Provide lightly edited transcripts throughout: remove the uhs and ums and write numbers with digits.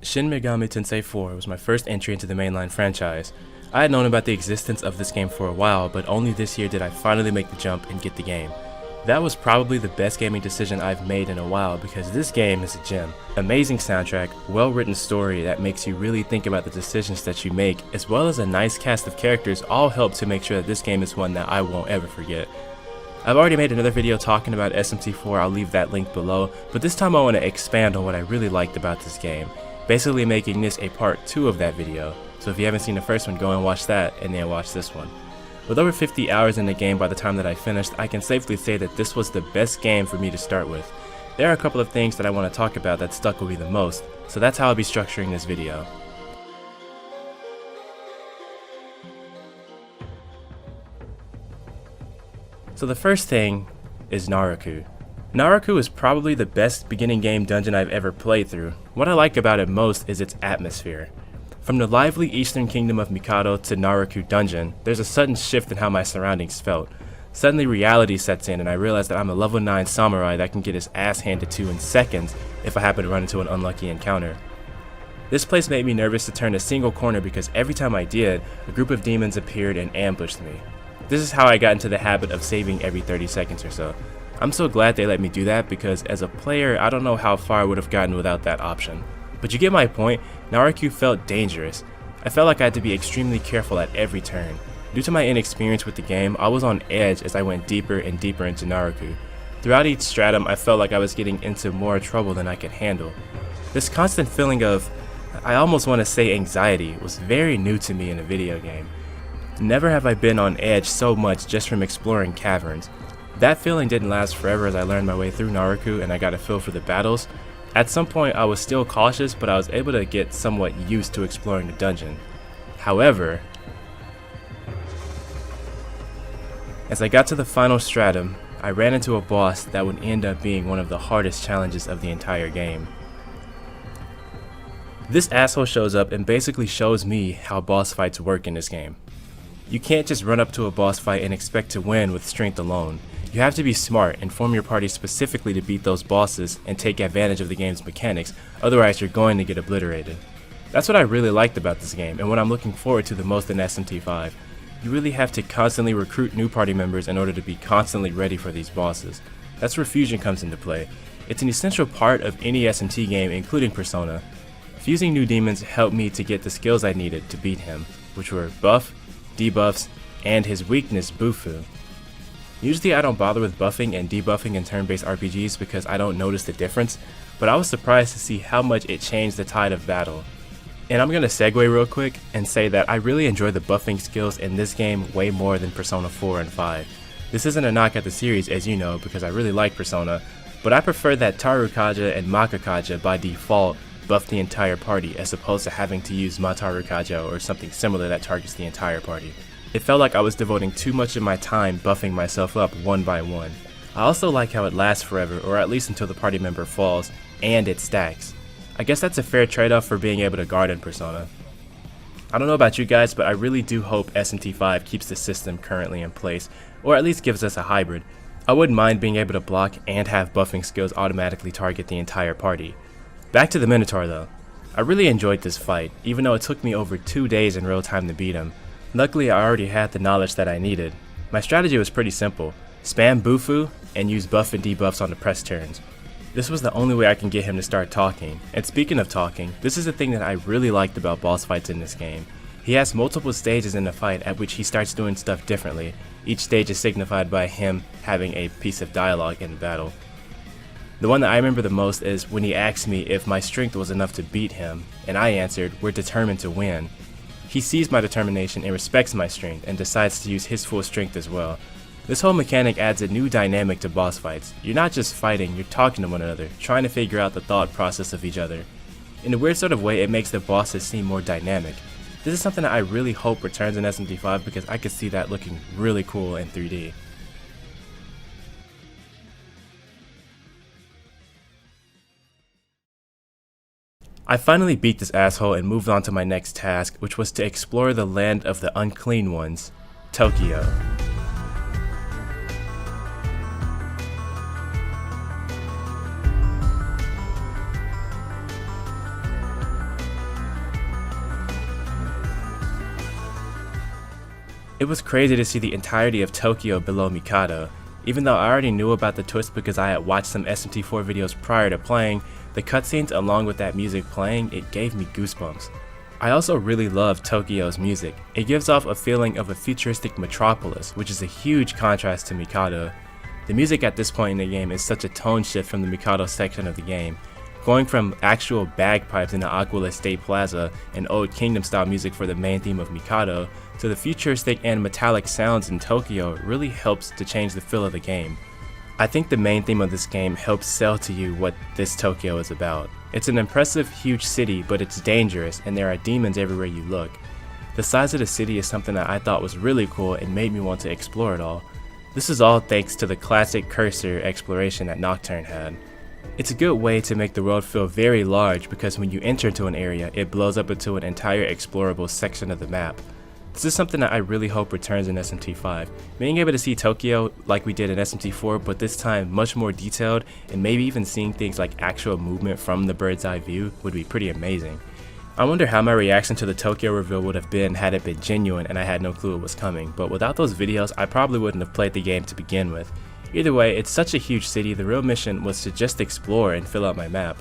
Shin Megami Tensei IV was my first entry into the mainline franchise. I had known about the existence of this game for a while, but only this year did I finally make the jump and get the game. That was probably the best gaming decision I've made in a while because this game is a gem. Amazing soundtrack, well-written story that makes you really think about the decisions that you make, as well as a nice cast of characters all help to make sure that this game is one that I won't ever forget. I've already made another video talking about SMT IV, I'll leave that link below, but this time I want to expand on what I really liked about this game, basically making this a part 2 of that video. So if you haven't seen the first one, go and watch that and then watch this one. With over 50 hours in the game by the time that I finished, I can safely say that this was the best game for me to start with. There are a couple of things that I want to talk about that stuck with me the most, so that's how I'll be structuring this video. So the first thing is Naraku. Naraku is probably the best beginning game dungeon I've ever played through. What I like about it most is its atmosphere. From the lively eastern kingdom of Mikado to Naraku dungeon, there's a sudden shift in how my surroundings felt. Suddenly reality sets in and I realize that I'm a level 9 samurai that can get his ass handed to in seconds if I happen to run into an unlucky encounter. This place made me nervous to turn a single corner because every time I did, a group of demons appeared and ambushed me. This is how I got into the habit of saving every 30 seconds or so. I'm so glad they let me do that because as a player, I don't know how far I would have gotten without that option. But you get my point, Naraku felt dangerous. I felt like I had to be extremely careful at every turn. Due to my inexperience with the game, I was on edge as I went deeper and deeper into Naraku. Throughout each stratum, I felt like I was getting into more trouble than I could handle. This constant feeling of, I almost want to say anxiety, was very new to me in a video game. Never have I been on edge so much just from exploring caverns. That feeling didn't last forever as I learned my way through Naraku and I got a feel for the battles. At some point I was still cautious, but I was able to get somewhat used to exploring the dungeon. However, as I got to the final stratum, I ran into a boss that would end up being one of the hardest challenges of the entire game. This asshole shows up and basically shows me how boss fights work in this game. You can't just run up to a boss fight and expect to win with strength alone. You have to be smart and form your party specifically to beat those bosses and take advantage of the game's mechanics, otherwise you're going to get obliterated. That's what I really liked about this game and what I'm looking forward to the most in SMT V. You really have to constantly recruit new party members in order to be constantly ready for these bosses. That's where fusion comes into play. It's an essential part of any SMT game, including Persona. Fusing new demons helped me to get the skills I needed to beat him, which were buff, debuffs, and his weakness, Bufu. Usually I don't bother with buffing and debuffing in turn-based RPGs because I don't notice the difference, but I was surprised to see how much it changed the tide of battle. And I'm gonna segue real quick and say that I really enjoy the buffing skills in this game way more than Persona 4 and 5. This isn't a knock at the series, as you know, because I really like Persona, but I prefer that Tarukaja and Makakaja by default buff the entire party as opposed to having to use Matarukaja or something similar that targets the entire party. It felt like I was devoting too much of my time buffing myself up one by one. I also like how it lasts forever, or at least until the party member falls, and it stacks. I guess that's a fair trade-off for being able to guard in Persona. I don't know about you guys, but I really do hope SMT V keeps the system currently in place, or at least gives us a hybrid. I wouldn't mind being able to block and have buffing skills automatically target the entire party. Back to the Minotaur though. I really enjoyed this fight, even though it took me over 2 days in real time to beat him. Luckily I already had the knowledge that I needed. My strategy was pretty simple. Spam Bufu and use buff and debuffs on the press turns. This was the only way I can get him to start talking. And speaking of talking, this is the thing that I really liked about boss fights in this game. He has multiple stages in the fight at which he starts doing stuff differently. Each stage is signified by him having a piece of dialogue in the battle. The one that I remember the most is when he asked me if my strength was enough to beat him, and I answered, "We're determined to win." He sees my determination and respects my strength and decides to use his full strength as well. This whole mechanic adds a new dynamic to boss fights. You're not just fighting, you're talking to one another, trying to figure out the thought process of each other. In a weird sort of way, it makes the bosses seem more dynamic. This is something that I really hope returns in SMT V because I could see that looking really cool in 3D. I finally beat this asshole and moved on to my next task, which was to explore the land of the unclean ones, Tokyo. It was crazy to see the entirety of Tokyo below Mikado. Even though I already knew about the twist because I had watched some SMT IV videos prior to playing, the cutscenes along with that music playing, it gave me goosebumps. I also really love Tokyo's music. It gives off a feeling of a futuristic metropolis, which is a huge contrast to Mikado. The music at this point in the game is such a tone shift from the Mikado section of the game. Going from actual bagpipes in the Aquila State Plaza and Old Kingdom style music for the main theme of Mikado to the futuristic and metallic sounds in Tokyo really helps to change the feel of the game. I think the main theme of this game helps sell to you what this Tokyo is about. It's an impressive, huge city, but it's dangerous and there are demons everywhere you look. The size of the city is something that I thought was really cool and made me want to explore it all. This is all thanks to the classic cursor exploration that Nocturne had. It's a good way to make the world feel very large because when you enter into an area, it blows up into an entire explorable section of the map. This is something that I really hope returns in SMT V. Being able to see Tokyo like we did in SMT IV, but this time much more detailed, and maybe even seeing things like actual movement from the bird's eye view would be pretty amazing. I wonder how my reaction to the Tokyo reveal would have been had it been genuine and I had no clue it was coming, but without those videos I probably wouldn't have played the game to begin with. Either way, it's such a huge city, the real mission was to just explore and fill out my map.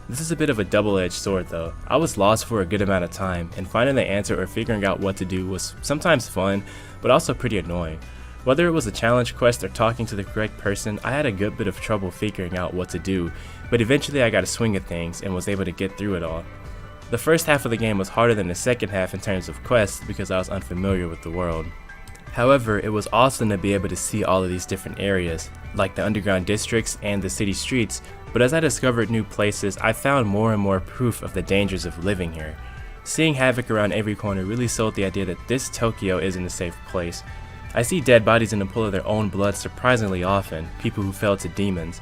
This is a bit of a double-edged sword though. I was lost for a good amount of time, and finding the answer or figuring out what to do was sometimes fun, but also pretty annoying. Whether it was a challenge quest or talking to the correct person, I had a good bit of trouble figuring out what to do, but eventually I got a swing of things and was able to get through it all. The first half of the game was harder than the second half in terms of quests because I was unfamiliar with the world. However, it was awesome to be able to see all of these different areas, like the underground districts and the city streets, but as I discovered new places, I found more and more proof of the dangers of living here. Seeing havoc around every corner really sold the idea that this Tokyo isn't a safe place. I see dead bodies in the pool of their own blood surprisingly often, people who fell to demons.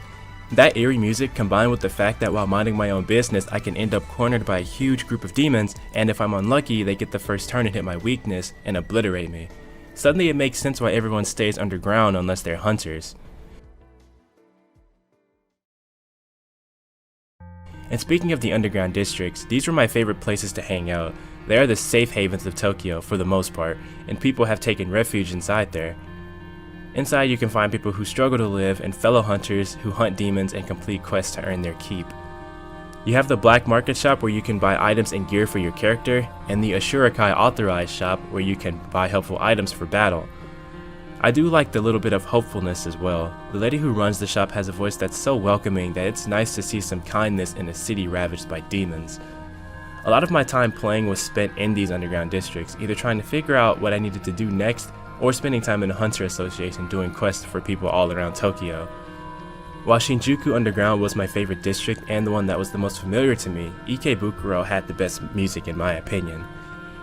That eerie music combined with the fact that while minding my own business I can end up cornered by a huge group of demons, and if I'm unlucky they get the first turn and hit my weakness and obliterate me. Suddenly it makes sense why everyone stays underground unless they're hunters. And speaking of the underground districts, these were my favorite places to hang out. They are the safe havens of Tokyo for the most part, and people have taken refuge inside there. Inside you can find people who struggle to live and fellow hunters who hunt demons and complete quests to earn their keep. You have the black market shop where you can buy items and gear for your character, and the Ashurakai authorized shop where you can buy helpful items for battle. I do like the little bit of hopefulness as well. The lady who runs the shop has a voice that's so welcoming that it's nice to see some kindness in a city ravaged by demons. A lot of my time playing was spent in these underground districts, either trying to figure out what I needed to do next, or spending time in a hunter association doing quests for people all around Tokyo. While Shinjuku Underground was my favorite district and the one that was the most familiar to me, Ikebukuro had the best music in my opinion.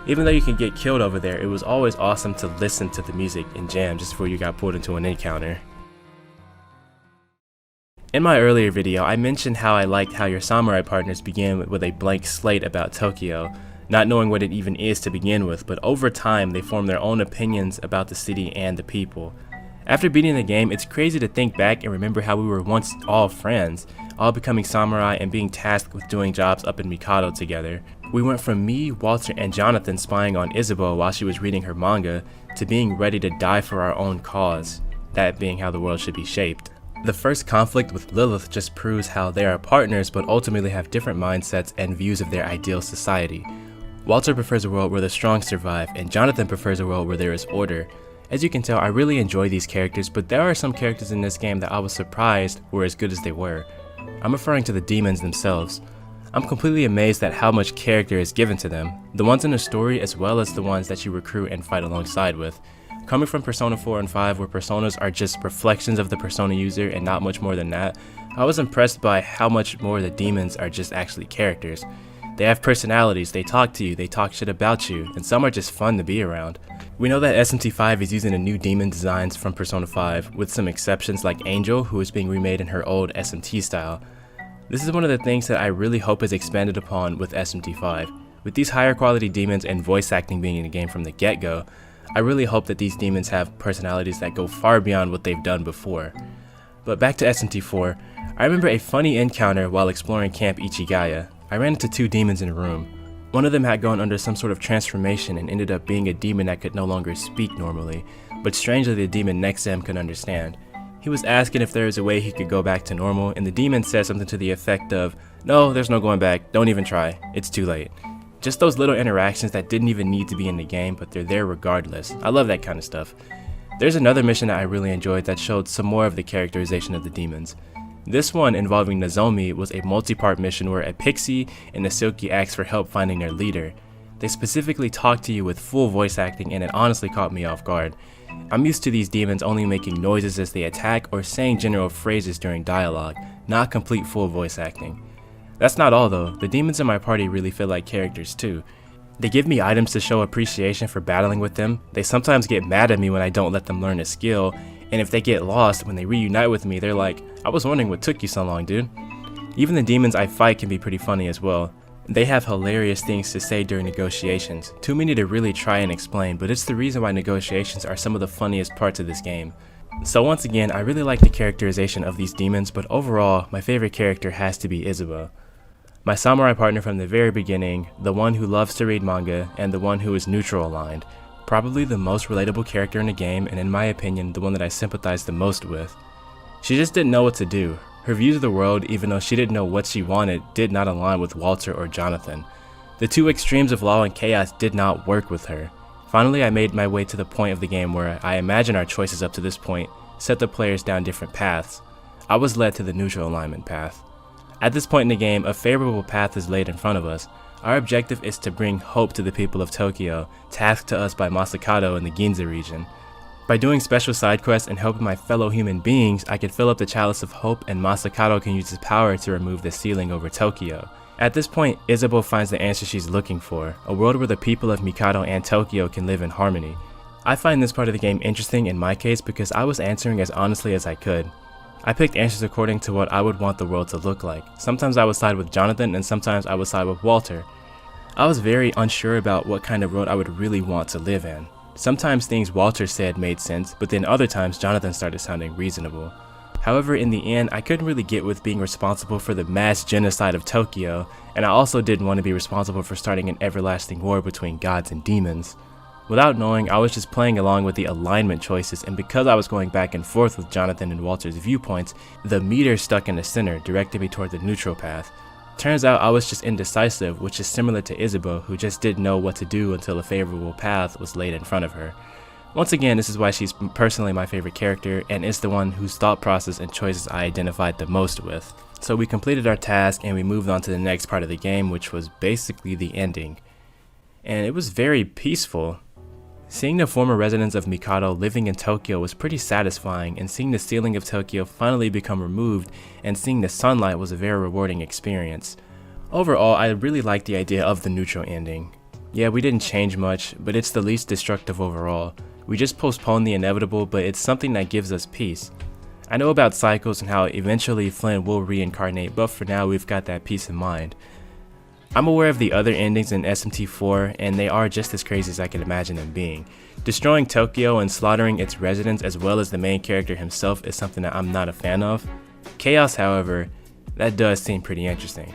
Even though you can get killed over there, it was always awesome to listen to the music and jam just before you got pulled into an encounter. In my earlier video, I mentioned how I liked how your samurai partners begin with a blank slate about Tokyo, not knowing what it even is to begin with, but over time they form their own opinions about the city and the people. After beating the game, it's crazy to think back and remember how we were once all friends, all becoming samurai and being tasked with doing jobs up in Mikado together. We went from me, Walter, and Jonathan spying on Isabeau while she was reading her manga, to being ready to die for our own cause, that being how the world should be shaped. The first conflict with Lilith just proves how they are partners but ultimately have different mindsets and views of their ideal society. Walter prefers a world where the strong survive, and Jonathan prefers a world where there is order. As you can tell, I really enjoy these characters, but there are some characters in this game that I was surprised were as good as they were. I'm referring to the demons themselves. I'm completely amazed at how much character is given to them, the ones in the story as well as the ones that you recruit and fight alongside with. Coming from Persona 4 and 5 where personas are just reflections of the Persona user and not much more than that, I was impressed by how much more the demons are just actually characters. They have personalities, they talk to you, they talk shit about you, and some are just fun to be around. We know that SMT V is using the new demon designs from Persona 5, with some exceptions like Angel, who is being remade in her old SMT style. This is one of the things that I really hope is expanded upon with SMT V. With these higher quality demons and voice acting being in the game from the get-go, I really hope that these demons have personalities that go far beyond what they've done before. But back to SMT IV, I remember a funny encounter while exploring Camp Ichigaya. I ran into two demons in a room. One of them had gone under some sort of transformation and ended up being a demon that could no longer speak normally, but strangely the demon next to him could understand. He was asking if there was a way he could go back to normal, and the demon said something to the effect of, "No, there's no going back, don't even try, it's too late." Just those little interactions that didn't even need to be in the game, but they're there regardless. I love that kind of stuff. There's another mission that I really enjoyed that showed some more of the characterization of the demons. This one, involving Nozomi, was a multi-part mission where a pixie and a Silky asked for help finding their leader. They specifically talked to you with full voice acting, and it honestly caught me off guard. I'm used to these demons only making noises as they attack or saying general phrases during dialogue, not complete full voice acting. That's not all though, the demons in my party really feel like characters too. They give me items to show appreciation for battling with them, they sometimes get mad at me when I don't let them learn a skill, and if they get lost, when they reunite with me, they're like, "I was wondering what took you so long, dude." Even the demons I fight can be pretty funny as well. They have hilarious things to say during negotiations, too many to really try and explain, but it's the reason why negotiations are some of the funniest parts of this game. So once again, I really like the characterization of these demons, but overall, my favorite character has to be Isabeau. My samurai partner from the very beginning, the one who loves to read manga, and the one who is neutral aligned. Probably the most relatable character in the game, and in my opinion, the one that I sympathized the most with. She just didn't know what to do. Her views of the world, even though she didn't know what she wanted, did not align with Walter or Jonathan. The two extremes of law and chaos did not work with her. Finally, I made my way to the point of the game where I imagine our choices up to this point set the players down different paths. I was led to the neutral alignment path. At this point in the game, a favorable path is laid in front of us. Our objective is to bring hope to the people of Tokyo, tasked to us by Masakado in the Ginza region. By doing special side quests and helping my fellow human beings, I can fill up the chalice of hope, and Masakado can use his power to remove the ceiling over Tokyo. At this point, Isabeau finds the answer she's looking for, a world where the people of Mikado and Tokyo can live in harmony. I find this part of the game interesting in my case because I was answering as honestly as I could. I picked answers according to what I would want the world to look like. Sometimes I would side with Jonathan and sometimes I would side with Walter. I was very unsure about what kind of world I would really want to live in. Sometimes things Walter said made sense, but then other times Jonathan started sounding reasonable. However, in the end, I couldn't really get with being responsible for the mass genocide of Tokyo, and I also didn't want to be responsible for starting an everlasting war between gods and demons. Without knowing, I was just playing along with the alignment choices, and because I was going back and forth with Jonathan and Walter's viewpoints, the meter stuck in the center directed me toward the neutral path. Turns out I was just indecisive, which is similar to Isabeau, who just didn't know what to do until a favorable path was laid in front of her. Once again, this is why she's personally my favorite character, and is the one whose thought process and choices I identified the most with. So we completed our task and we moved on to the next part of the game, which was basically the ending. And it was very peaceful. Seeing the former residents of Mikado living in Tokyo was pretty satisfying, and seeing the ceiling of Tokyo finally become removed and seeing the sunlight was a very rewarding experience. Overall, I really liked the idea of the neutral ending. Yeah, we didn't change much, but it's the least destructive overall. We just postponed the inevitable, but it's something that gives us peace. I know about cycles and how eventually Flynn will reincarnate, but for now we've got that peace of mind. I'm aware of the other endings in SMT IV, and they are just as crazy as I can imagine them being. Destroying Tokyo and slaughtering its residents as well as the main character himself is something that I'm not a fan of. Chaos, however, that does seem pretty interesting.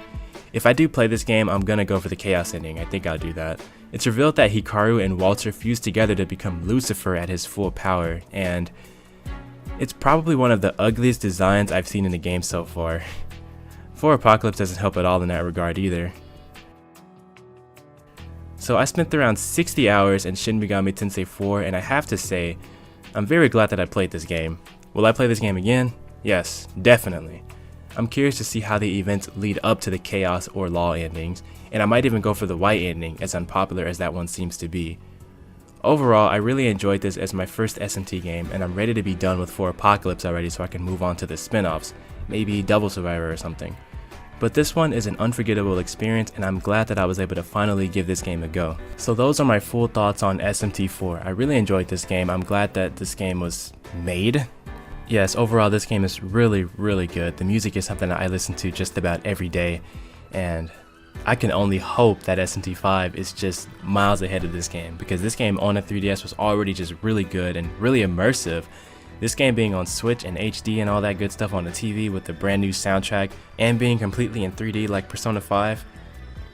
If I do play this game, I'm gonna go for the Chaos ending. I think I'll do that. It's revealed that Hikaru and Walter fused together to become Lucifer at his full power, and it's probably one of the ugliest designs I've seen in the game so far. 4 Apocalypse doesn't help at all in that regard either. So I spent around 60 hours in Shin Megami Tensei IV, and I have to say, I'm very glad that I played this game. Will I play this game again? Yes, definitely. I'm curious to see how the events lead up to the Chaos or Law endings, and I might even go for the White ending, as unpopular as that one seems to be. Overall, I really enjoyed this as my first SMT game, and I'm ready to be done with 4 Apocalypse already so I can move on to the spin-offs, maybe Double Survivor or something. But this one is an unforgettable experience, and I'm glad that I was able to finally give this game a go. So those are my full thoughts on SMT IV. I really enjoyed this game. I'm glad that this game was made. Yes, overall this game is really, really good. The music is something that I listen to just about every day, and I can only hope that SMT V is just miles ahead of this game, because this game on a 3DS was already just really good and really immersive. This game being on Switch and HD and all that good stuff on the TV with the brand new soundtrack and being completely in 3D like Persona 5,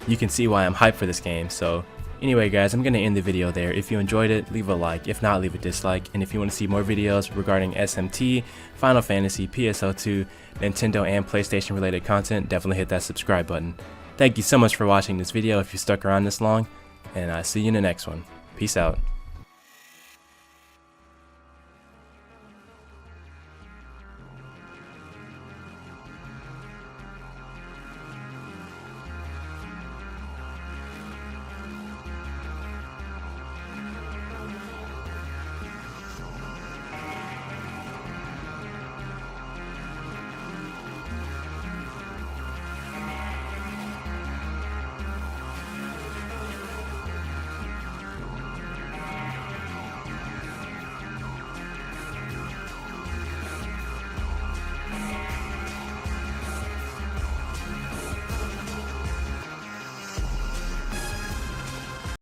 you can see why I'm hyped for this game. So anyway guys, I'm gonna end the video there. If you enjoyed it, leave a like. If not, leave a dislike. And if you want to see more videos regarding SMT, Final Fantasy, PSO2, Nintendo and PlayStation related content, definitely hit that subscribe button. Thank you so much for watching this video if you stuck around this long, and I'll see you in the next one. Peace out.